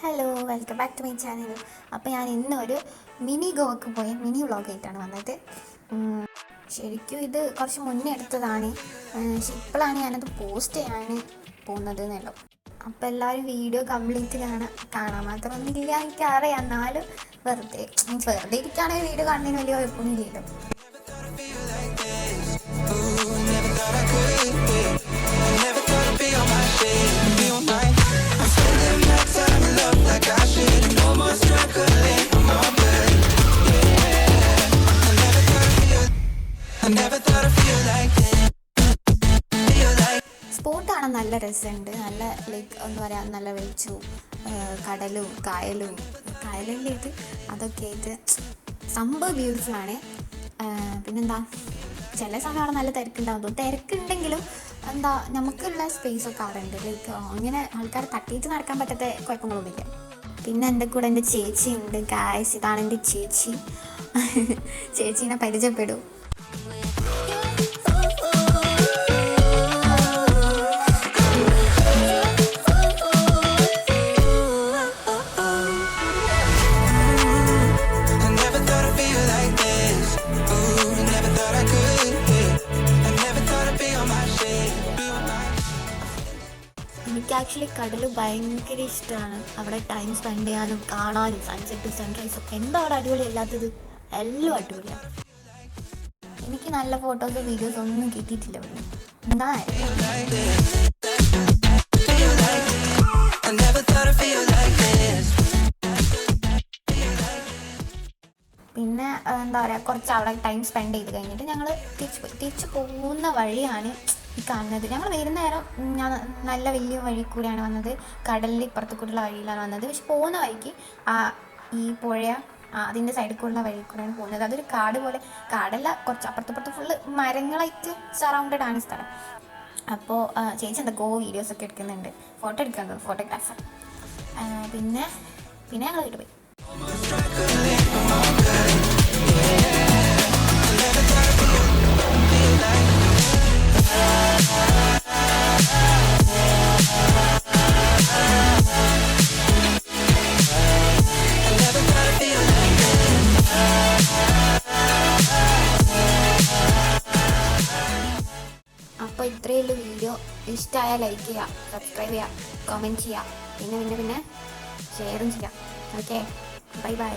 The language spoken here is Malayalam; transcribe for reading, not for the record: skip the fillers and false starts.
Hello, welcome back to my channel. അപ്പോൾ ഞാൻ ഇന്നൊരു മിനി ഗോവക്ക് പോയ മിനി വ്ളോഗായിട്ടാണ് വന്നത്. ശരിക്കും ഇത് കുറച്ച് മുന്നേ എടുത്തതാണ്, പക്ഷെ ഇപ്പോഴാണ് ഞാനത് പോസ്റ്റ് ചെയ്യാൻ പോകുന്നത് എന്നല്ലോ. അപ്പോൾ എല്ലാവരും വീഡിയോ കംപ്ലീറ്റ് കാണാൻ മാത്രമൊന്നുമില്ല, എനിക്കറിയാം. എന്നാലും വെറുതെ ഇരിക്കുകയാണെങ്കിൽ വീഡിയോ കാണുന്നതിന് വലിയ കുഴപ്പമൊന്നുമില്ലല്ലോ. സ്പോട്ട് കാണാൻ നല്ല രസമുണ്ട്. നല്ല ലൈക്ക് എന്താ പറയുക, നല്ല വെളിച്ചവും കടലും കായലിൻ്റെ ഇത് അതൊക്കെ ആയിട്ട് സംഭവം ബ്യൂട്ടിഫുള്ളാണ്. പിന്നെന്താ, ചില സമയം അവിടെ നല്ല തിരക്കുണ്ടാവും. തിരക്കുണ്ടെങ്കിലും എന്താ നമുക്കുള്ള സ്പേസൊക്കെ അവിടെ ഉണ്ട്. ലൈക്ക് അങ്ങനെ ആൾക്കാർ തട്ടിയിട്ട് നടക്കാൻ പറ്റാത്ത കുഴപ്പങ്ങളൊന്നുമില്ല. പിന്നെ എൻ്റെ കൂടെ എൻ്റെ ചേച്ചി ഉണ്ട്. ഗായ്സ്, ഇതാണ് എൻ്റെ ചേച്ചി. ചേച്ചീനെ പരിചയപ്പെടും. എനിക്ക് ആക്ച്വലി കടൽ ഭയങ്കര ഇഷ്ടമാണ്. അവിടെ ടൈം സ്പെൻഡ് ചെയ്യാനും കാണാനും സൺസെറ്റും സൺറൈസും എന്താ അവിടെ അടിപൊളി അല്ലാത്തത്? എല്ലാം അടിപൊളിയാണ്. എനിക്ക് നല്ല ഫോട്ടോസോ വീഡിയോസോ ഒന്നും കിട്ടിയിട്ടില്ല ഇവിടെ. എന്താ പിന്നെ എന്താ പറയുക, കുറച്ച് അവിടെ ടൈം സ്പെൻഡ് ചെയ്ത് കഴിഞ്ഞിട്ട് ഞങ്ങൾ തിരിച്ചു പോകുന്ന വഴിയാണ് ഈ കാണുന്നത്. ഞങ്ങൾ വരുന്ന നേരം ഞാൻ നല്ല വലിയ വഴി കൂടെയാണ് വന്നത്, കടലിൻ്റെ ഇപ്പുറത്ത് കൂടെയുള്ള വഴിയിലാണ് വന്നത്. പക്ഷെ പോകുന്ന വഴിക്ക് ഈ പുഴ അതിൻ്റെ സൈഡിൽ കൂടെയുള്ള വഴി കൂടെയാണ് പോകുന്നത്. അതൊരു കാട് പോലെ, കാടല്ല, കുറച്ച് അപ്പുറത്തപ്പുറത്ത് ഫുള്ള് മരങ്ങളായിട്ട് സറൗണ്ടഡ് ആണ് സ്ഥലം. അപ്പോൾ ചേച്ചി എന്താ വീഡിയോസൊക്കെ എടുക്കുന്നുണ്ട്, ഫോട്ടോ എടുക്കുന്നുണ്ട്, ഫോട്ടോഗ്രാഫർ. പിന്നെ ഞങ്ങൾ വീട്ടിൽ പോയി. അപ്പോൾ ഇത്രയേ ഉള്ളൂ വീഡിയോ. ഇഷ്ടമായാൽ ലൈക്ക് ചെയ്യുക, സബ്സ്ക്രൈബ് ചെയ്യുക, കമൻറ്റ് ചെയ്യുക, പിന്നെ ഷെയറും ചെയ്യാം. Okay, by.